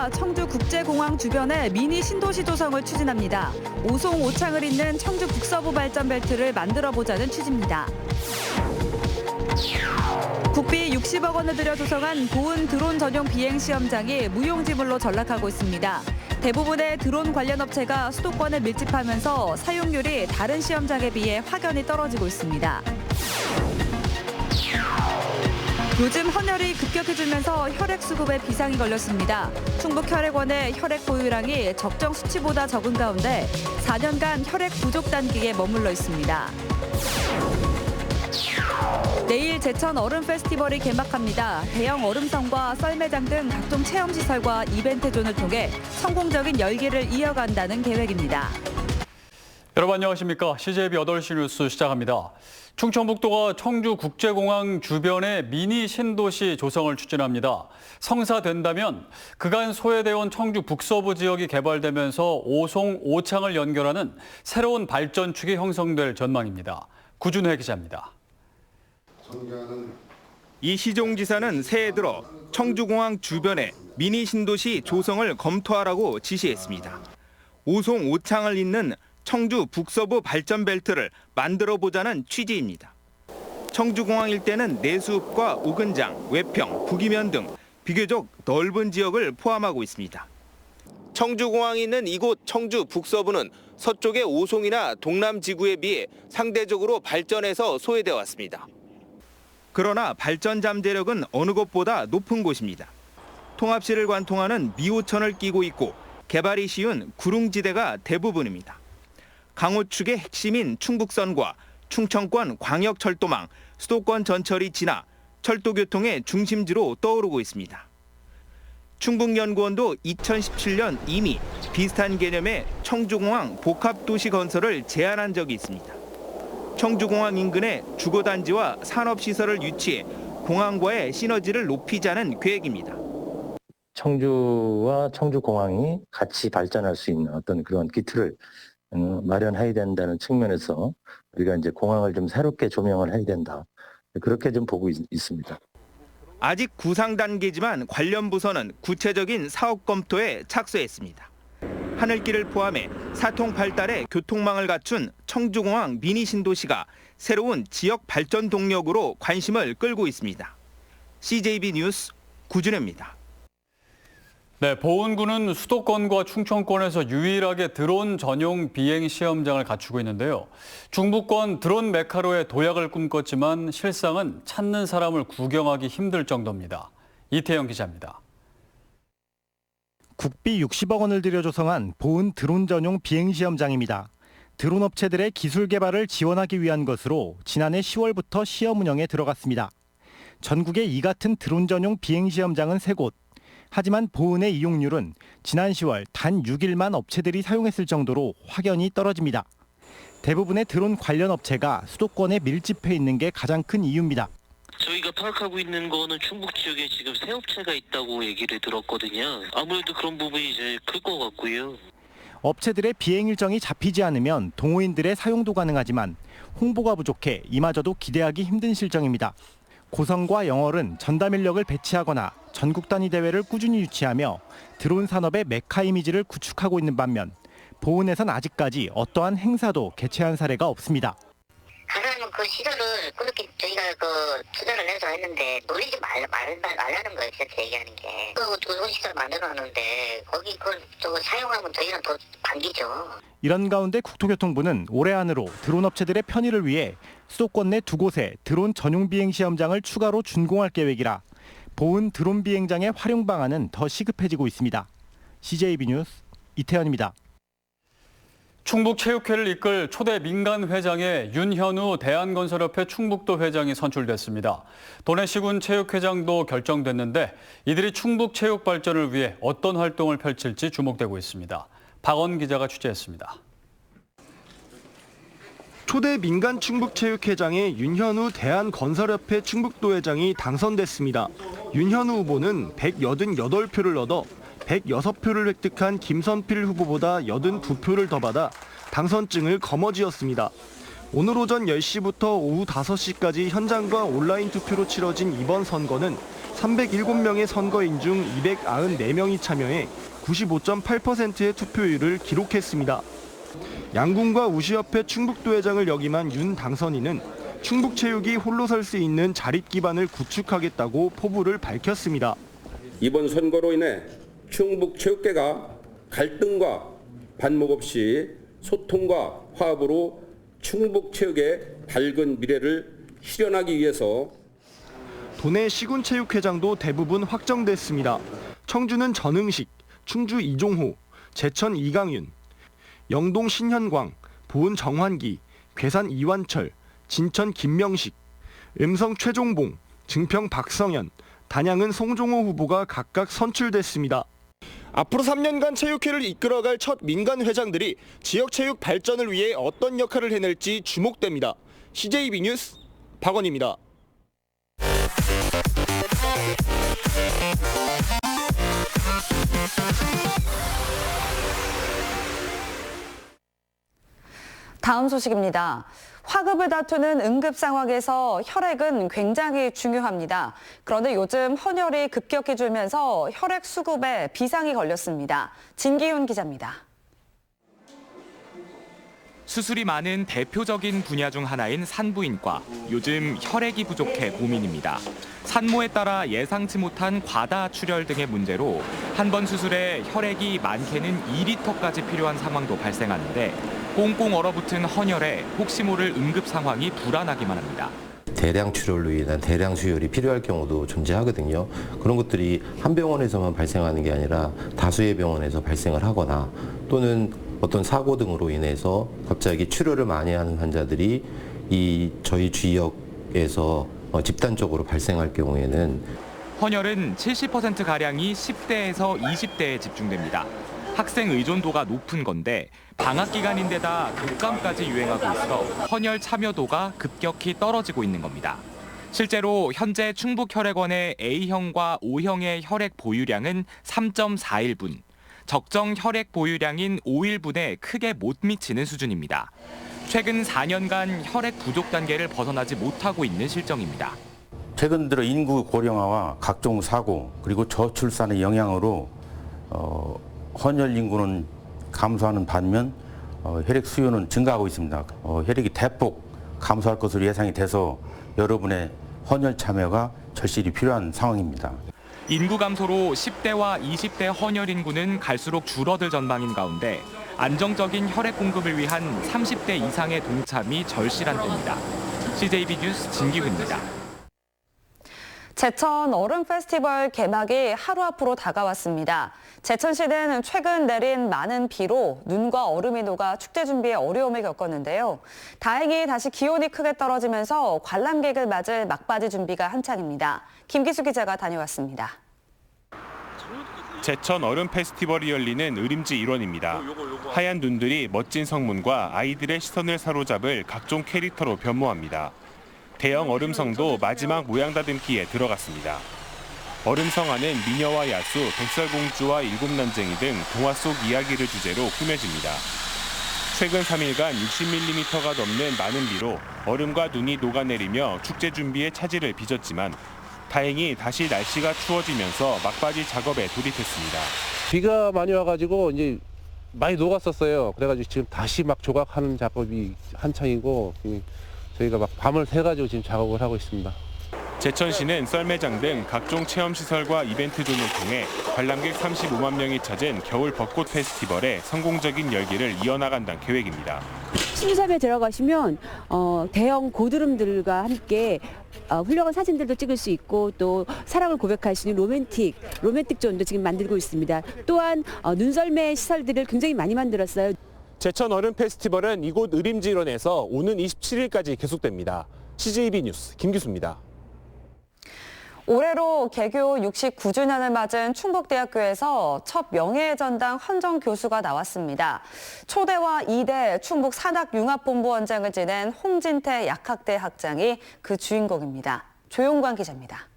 정부가 청주국제공항 주변에 미니 신도시 조성을 추진합니다. 오송 오창을 잇는 청주 북서부 발전벨트를 만들어보자는 취지입니다. 국비 60억 원을 들여 조성한 보은 드론 전용 비행 시험장이 무용지물로 전락하고 있습니다. 대부분의 드론 관련 업체가 수도권에 밀집하면서 사용률이 다른 시험장에 비해 확연히 떨어지고 있습니다. 요즘 헌혈이 급격해지면서 혈액 수급에 비상이 걸렸습니다. 충북혈액원의 혈액 보유량이 적정 수치보다 적은 가운데 4년간 혈액 부족 단계에 머물러 있습니다. 내일 제천 얼음 페스티벌이 개막합니다. 대형 얼음성과 썰매장 등 각종 체험시설과 이벤트 존을 통해 성공적인 열기를 이어간다는 계획입니다. 여러분 안녕하십니까? CJB 8시 뉴스 시작합니다. 충청북도가 청주국제공항 주변에 미니 신도시 조성을 추진합니다. 성사된다면 그간 소외되어 온 청주 북서부 지역이 개발되면서 오송, 오창을 연결하는 새로운 발전축이 형성될 전망입니다. 구준회 기자입니다. 이시종 지사는 새해 들어 청주공항 주변에 미니 신도시 조성을 검토하라고 지시했습니다. 오송, 오창을 잇는 청주 북서부 발전벨트를 만들어보자는 취지입니다. 청주공항 일대는 내수읍과 오근장, 외평, 북이면 등 비교적 넓은 지역을 포함하고 있습니다. 청주공항이 있는 이곳 청주 북서부는 서쪽의 오송이나 동남지구에 비해 상대적으로 발전해서 소외되어 왔습니다. 그러나 발전 잠재력은 어느 곳보다 높은 곳입니다. 통합시를 관통하는 미호천을 끼고 있고 개발이 쉬운 구릉지대가 대부분입니다. 강호축의 핵심인 충북선과 충청권 광역철도망, 수도권 전철이 지나 철도교통의 중심지로 떠오르고 있습니다. 충북연구원도 2017년 이미 비슷한 개념의 청주공항 복합도시 건설을 제안한 적이 있습니다. 청주공항 인근에 주거단지와 산업시설을 유치해 공항과의 시너지를 높이자는 계획입니다. 청주와 청주공항이 같이 발전할 수 있는 어떤 그런 기틀을 마련해야 된다는 측면에서 우리가 이제 공항을 좀 새롭게 조명을 해야 된다. 그렇게 좀 보고 있습니다. 아직 구상 단계지만 관련 부서는 구체적인 사업 검토에 착수했습니다. 하늘길을 포함해 사통팔달의 교통망을 갖춘 청주공항 미니 신도시가 새로운 지역 발전 동력으로 관심을 끌고 있습니다. CJB 뉴스 구준혜입니다. 네, 보은군은 수도권과 충청권에서 유일하게 드론 전용 비행 시험장을 갖추고 있는데요. 중부권 드론 메카로의 도약을 꿈꿨지만 실상은 찾는 사람을 구경하기 힘들 정도입니다. 이태영 기자입니다. 국비 60억 원을 들여 조성한 보은 드론 전용 비행 시험장입니다. 드론 업체들의 기술 개발을 지원하기 위한 것으로 지난해 10월부터 시험 운영에 들어갔습니다. 전국에 이 같은 드론 전용 비행 시험장은 3곳. 하지만 보은의 이용률은 지난 10월 단 6일만 업체들이 사용했을 정도로 확연히 떨어집니다. 대부분의 드론 관련 업체가 수도권에 밀집해 있는 게 가장 큰 이유입니다. 저희가 파악하고 있는 거는 충북 지역에 지금 세 업체가 있다고 얘기를 들었거든요. 아무래도 그런 부분이 제일 클 것 같고요. 인력들의 비행 일정이 잡히지 않으면 동호인들의 사용도 가능하지만 홍보가 부족해 이마저도 기대하기 힘든 실정입니다. 고성과 영월은 전담 인력을 배치하거나 전국 단위 대회를 꾸준히 유치하며 드론 산업의 메카 이미지를 구축하고 있는 반면 보은에선 아직까지 어떠한 행사도 개최한 사례가 없습니다. 가장 그 시설을 그렇게 저희가 투자를 해서 했는데 놀리지 말라는 거예요. 진짜 얘기하는 게. 드론 시설 만들어놨는데 거기 그걸 사용하면 저희는 더 반기죠. 이런 가운데 국토교통부는 올해 안으로 드론 업체들의 편의를 위해 수도권 내 2곳에 드론 전용 비행 시험장을 추가로 준공할 계획이라 보은 드론 비행장의 활용 방안은 더 시급해지고 있습니다. CJB 뉴스 이태현입니다. 충북체육회를 이끌 초대 민간 회장에 윤현우 대한건설협회 충북도 회장이 선출됐습니다. 도내시군 체육회장도 결정됐는데 이들이 충북 체육 발전을 위해 어떤 활동을 펼칠지 주목되고 있습니다. 박원 기자가 취재했습니다. 초대 민간 충북체육회장에 윤현우 대한건설협회 충북도 회장이 당선됐습니다. 윤현우 후보는 188표를 얻어 106표를 획득한 김선필 후보보다 82표를 더 받아 당선증을 거머쥐었습니다. 오늘 오전 10시부터 오후 5시까지 현장과 온라인 투표로 치러진 이번 선거는 307명의 선거인 중 294명이 참여해 95.8%의 투표율을 기록했습니다. 양궁과 우시협회 충북도회장을 역임한 윤 당선인은 충북체육이 홀로 설 수 있는 자립 기반을 구축하겠다고 포부를 밝혔습니다. 이번 선거로 인해 충북체육계가 갈등과 반목 없이 소통과 화합으로 충북체육의 밝은 미래를 실현하기 위해서 도내 시군체육회장도 대부분 확정됐습니다. 청주는 전흥식, 충주 이종호, 제천 이강윤, 영동 신현광, 보은 정환기, 괴산 이완철, 진천 김명식, 음성 최종봉, 증평 박성현, 단양은 송종호 후보가 각각 선출됐습니다. 앞으로 3년간 체육회를 이끌어갈 첫 민간 회장들이 지역 체육 발전을 위해 어떤 역할을 해낼지 주목됩니다. CJB 뉴스 박원입니다. 다음 소식입니다. 화급을 다투는 응급 상황에서 혈액은 굉장히 중요합니다. 그런데 요즘 헌혈이 급격히 줄면서 혈액 수급에 비상이 걸렸습니다. 진기훈 기자입니다. 수술이 많은 대표적인 분야 중 하나인 산부인과. 요즘 혈액이 부족해 고민입니다. 산모에 따라 예상치 못한 과다 출혈 등의 문제로 한 번 수술에 혈액이 많게는 2리터까지 필요한 상황도 발생하는데 꽁꽁 얼어붙은 헌혈에 혹시 모를 응급 상황이 불안하기만 합니다. 대량 출혈로 인한 대량 수혈이 필요할 경우도 존재하거든요. 그런 것들이 한 병원에서만 발생하는 게 아니라 다수의 병원에서 발생을 하거나 또는 어떤 사고 등으로 인해서 갑자기 출혈을 많이 하는 환자들이 저희 지역에서 집단적으로 발생할 경우에는 헌혈은 70%가량이 10대에서 20대에 집중됩니다. 학생 의존도가 높은 건데 방학 기간인데다 독감까지 유행하고 있어 헌혈 참여도가 급격히 떨어지고 있는 겁니다. 실제로 현재 충북혈액원의 A형과 O형의 혈액 보유량은 3.41분, 적정 혈액 보유량인 5일분에 크게 못 미치는 수준입니다. 최근 4년간 혈액 부족 단계를 벗어나지 못하고 있는 실정입니다. 최근 들어 인구 고령화와 각종 사고 그리고 저출산의 영향으로 헌혈 인구는 감소하는 반면 혈액 수요는 증가하고 있습니다. 혈액이 대폭 감소할 것으로 예상이 돼서 여러분의 헌혈 참여가 절실히 필요한 상황입니다. 인구 감소로 10대와 20대 헌혈 인구는 갈수록 줄어들 전망인 가운데 안정적인 혈액 공급을 위한 30대 이상의 동참이 절실한 때입니다. CJB 뉴스 진기훈입니다. 제천 얼음 페스티벌 개막이 하루 앞으로 다가왔습니다. 제천시는 최근 내린 많은 비로 눈과 얼음이 녹아 축제 준비에 어려움을 겪었는데요. 다행히 다시 기온이 크게 떨어지면서 관람객을 맞을 막바지 준비가 한창입니다. 김기수 기자가 다녀왔습니다. 제천 얼음 페스티벌이 열리는 의림지 일원입니다. 하얀 눈들이 멋진 성문과 아이들의 시선을 사로잡을 각종 캐릭터로 변모합니다. 대형 얼음성도 마지막 모양 다듬기에 들어갔습니다. 얼음성 안은 미녀와 야수, 백설공주와 일곱난쟁이 등 동화 속 이야기를 주제로 꾸며집니다. 최근 3일간 60mm가 넘는 많은 비로 얼음과 눈이 녹아내리며 축제 준비에 차질을 빚었지만 다행히 다시 날씨가 추워지면서 막바지 작업에 돌입했습니다. 비가 많이 와가지고 이제 많이 녹았었어요. 그래가지고 지금 다시 막 조각하는 작업이 한창이고 저희가 막 밤을 새가지고 지금 작업을 하고 있습니다. 제천시는 썰매장 등 각종 체험시설과 이벤트 존을 통해 관람객 35만 명이 찾은 겨울 벚꽃 페스티벌의 성공적인 열기를 이어나간다는 계획입니다. 신유섬에 들어가시면 대형 고드름들과 함께 훌륭한 사진들도 찍을 수 있고 또 사랑을 고백할 수 있는 로맨틱 존도 지금 만들고 있습니다. 또한 눈썰매 시설들을 굉장히 많이 만들었어요. 제천 얼음 페스티벌은 이곳 의림지 일원에서 오는 27일까지 계속됩니다. CJB 뉴스 김기수입니다. 올해로 개교 69주년을 맞은 충북대학교에서 첫 명예전당 헌정 교수가 나왔습니다. 초대와 2대 충북 산학융합본부원장을 지낸 홍진태 약학대 학장이 그 주인공입니다. 조용관 기자입니다.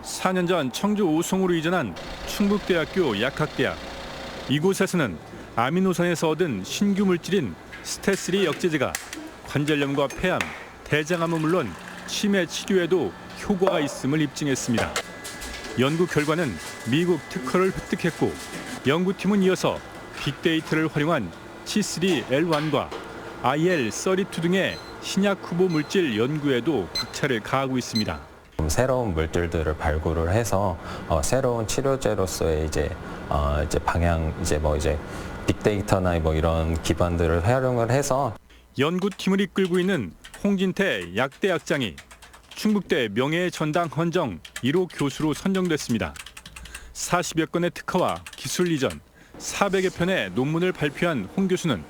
4년 전 청주 오송으로 이전한 충북대학교 약학대학. 이곳에서는 아미노산에서 얻은 신규 물질인 스테스리 역제제가 관절염과 폐암, 대장암은 물론 치매 치료에도 효과가 있음을 입증했습니다. 연구 결과는 미국 특허를 획득했고 연구팀은 이어서 빅데이터를 활용한 T3L1과 IL32 등의 신약 후보 물질 연구에도 박차를 가하고 있습니다. 새로운 물질들을 발굴을 해서 새로운 치료제로서의 이제 방향 이제 빅데이터나 이런 기반들을 활용을 해서 연구팀을 이끌고 있는 홍진태 약대학장이 충북대 명예의 전당 헌정 1호 교수로 선정됐습니다. 40여 건의 특허와 기술 이전, 400여 편의 논문을 발표한 홍 교수는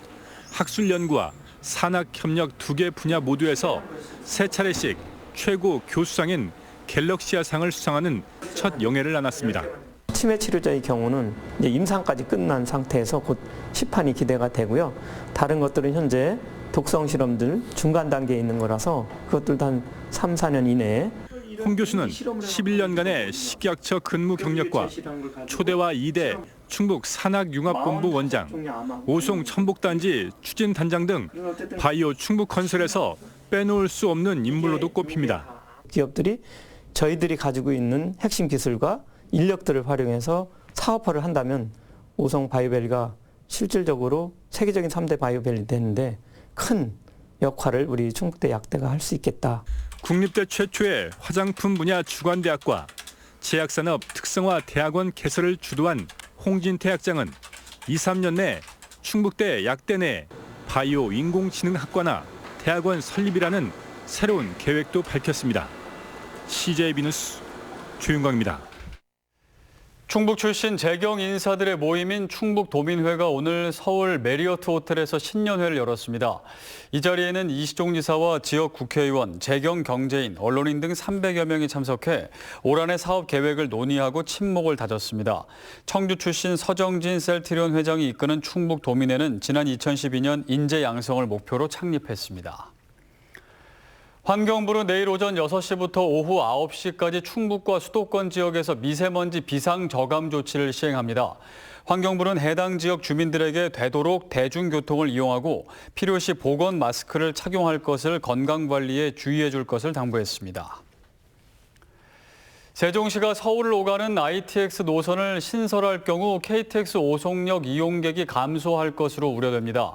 학술 연구와 산학 협력 2개 분야 모두에서 3차례씩 최고 교수상인 갤럭시아상을 수상하는 첫 영예를 안았습니다. 치매 치료제의 경우는 이제 임상까지 끝난 상태에서 곧 시판이 기대가 되고요. 다른 것들은 현재 독성 실험들 중간 단계에 있는 거라서 그것들도 한 3, 4년 이내에. 홍 교수는 11년간의 식약처 근무 경력과 초대와 2대 충북 산학융합본부 원장, 오송 천북단지 추진단장 등 바이오 충북건설에서 빼놓을 수 없는 인물로도 꼽힙니다. 기업들이 저희들이 가지고 있는 핵심 기술과 인력들을 활용해서 사업화를 한다면 오송 바이오밸리가 실질적으로 세계적인 3대 바이오밸리 되는데 큰 역할을 우리 충북대 약대가 할 수 있겠다. 국립대 최초의 화장품 분야 주관대학과 제약산업 특성화 대학원 개설을 주도한 홍진태 학장은 2, 3년 내 충북대 약대 내 바이오 인공지능학과나 대학원 설립이라는 새로운 계획도 밝혔습니다. CJB 뉴스 조윤광입니다. 충북 출신 재경 인사들의 모임인 충북도민회가 오늘 서울 메리어트 호텔에서 신년회를 열었습니다. 이 자리에는 이시종 지사와 지역 국회의원, 재경 경제인, 언론인 등 300여 명이 참석해 올 한해 사업 계획을 논의하고 친목을 다졌습니다. 청주 출신 서정진 셀트리온 회장이 이끄는 충북도민회는 지난 2012년 인재 양성을 목표로 창립했습니다. 환경부는 내일 오전 6시부터 오후 9시까지 충북과 수도권 지역에서 미세먼지 비상저감 조치를 시행합니다. 환경부는 해당 지역 주민들에게 되도록 대중교통을 이용하고 필요시 보건 마스크를 착용할 것을 건강관리에 주의해 줄 것을 당부했습니다. 세종시가 서울을 오가는 ITX 노선을 신설할 경우 KTX 오송역 이용객이 감소할 것으로 우려됩니다.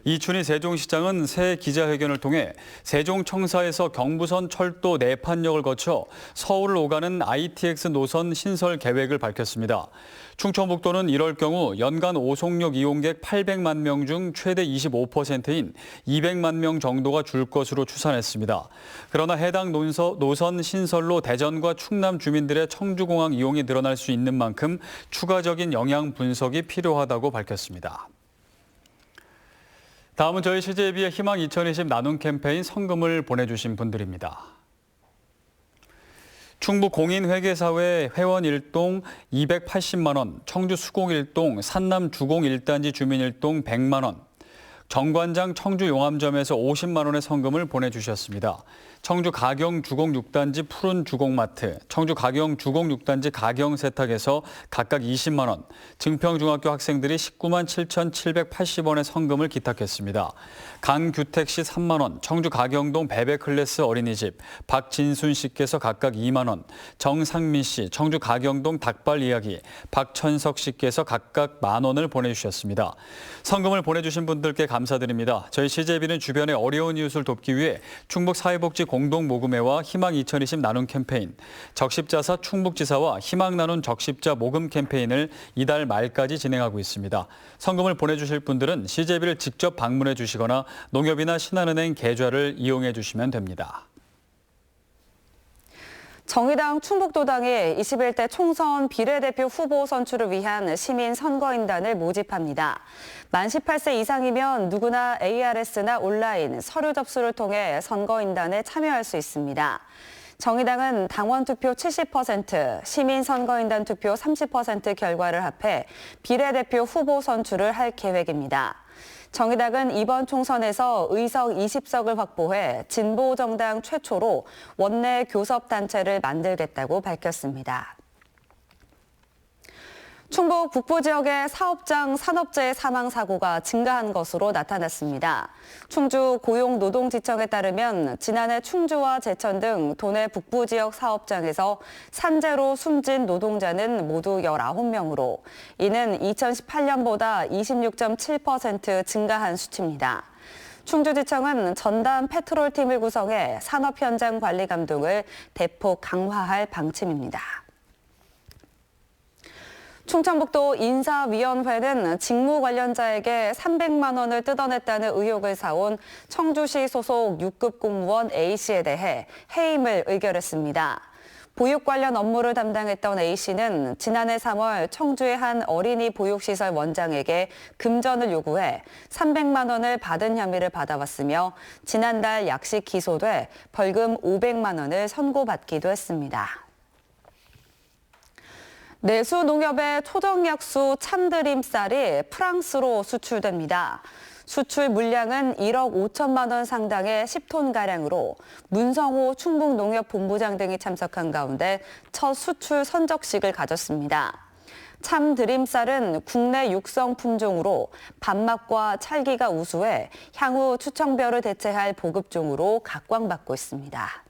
이춘희 세종시장은 새 기자회견을 통해 세종청사에서 경부선 철도 내판역을 거쳐 서울을 오가는 ITX 노선 신설 계획을 밝혔습니다. 충청북도는 이럴 경우 연간 오송역 이용객 800만 명 중 최대 25%인 200만 명 정도가 줄 것으로 추산했습니다. 그러나 해당 노선 신설로 대전과 충남 주민들의 청주공항 이용이 늘어날 수 있는 만큼 추가적인 영향 분석이 필요하다고 밝혔습니다. 다음은 저희 CJB의 희망 2020 나눔 캠페인 성금을 보내주신 분들입니다. 충북 공인회계사회 회원 1동 280만 원, 청주 수공 1동, 산남 주공 1단지 주민 1동 100만 원, 정관장 청주 용암점에서 50만 원의 성금을 보내주셨습니다. 청주 가경 주공 6단지 푸른 주공마트, 청주 가경 주공 6단지 가경 세탁에서 각각 20만 원, 증평중학교 학생들이 19만 7,780원의 성금을 기탁했습니다. 강규택 씨 3만 원, 청주 가경동 베베클래스 어린이집, 박진순 씨께서 각각 2만 원, 정상민 씨, 청주 가경동 닭발 이야기, 박천석 씨께서 각각 1만 원을 보내주셨습니다. 성금을 보내주신 분들께 감사드립니다. 저희 CJB는 주변의 어려운 이웃을 돕기 위해 충북사회복지 공동모금회와 희망 2020 나눔 캠페인, 적십자사 충북지사와 희망 나눔 적십자 모금 캠페인을 이달 말까지 진행하고 있습니다. 성금을 보내주실 분들은 CJB를 직접 방문해 주시거나 농협이나 신한은행 계좌를 이용해 주시면 됩니다. 정의당 충북도당이 21대 총선 비례대표 후보 선출을 위한 시민 선거인단을 모집합니다. 만 18세 이상이면 누구나 ARS나 온라인, 서류 접수를 통해 선거인단에 참여할 수 있습니다. 정의당은 당원 투표 70%, 시민 선거인단 투표 30% 결과를 합해 비례대표 후보 선출을 할 계획입니다. 정의당은 이번 총선에서 의석 20석을 확보해 진보정당 최초로 원내 교섭단체를 만들겠다고 밝혔습니다. 충북 북부 지역의 사업장 산업재해 사망 사고가 증가한 것으로 나타났습니다. 충주 고용노동지청에 따르면 지난해 충주와 제천 등 도내 북부 지역 사업장에서 산재로 숨진 노동자는 모두 19명으로 이는 2018년보다 26.7% 증가한 수치입니다. 충주지청은 전담 패트롤팀을 구성해 산업 현장 관리 감독을 대폭 강화할 방침입니다. 충청북도 인사위원회는 직무 관련자에게 300만 원을 뜯어냈다는 의혹을 사온 청주시 소속 6급 공무원 A씨에 대해 해임을 의결했습니다. 보육 관련 업무를 담당했던 A씨는 지난해 3월 청주의 한 어린이 보육시설 원장에게 금전을 요구해 300만 원을 받은 혐의를 받아왔으며 지난달 약식 기소돼 벌금 500만 원을 선고받기도 했습니다. 내수농협의 초정약수 참드림쌀이 프랑스로 수출됩니다. 수출 물량은 1억 5천만 원 상당의 10톤가량으로 문성호 충북농협본부장 등이 참석한 가운데 첫 수출 선적식을 가졌습니다. 참드림쌀은 국내 육성 품종으로 밥맛과 찰기가 우수해 향후 추청벼를 대체할 보급종으로 각광받고 있습니다.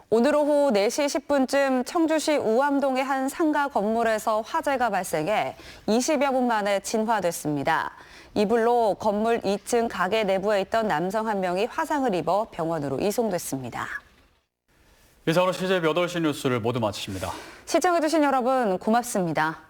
오늘 오후 4시 10분쯤 청주시 우암동의 한 상가 건물에서 화재가 발생해 20여 분 만에 진화됐습니다. 이 불로 건물 2층 가게 내부에 있던 남성 한 명이 화상을 입어 병원으로 이송됐습니다. 이상으로 CJB 8시 뉴스를 모두 마칩니다. 시청해주신 여러분 고맙습니다.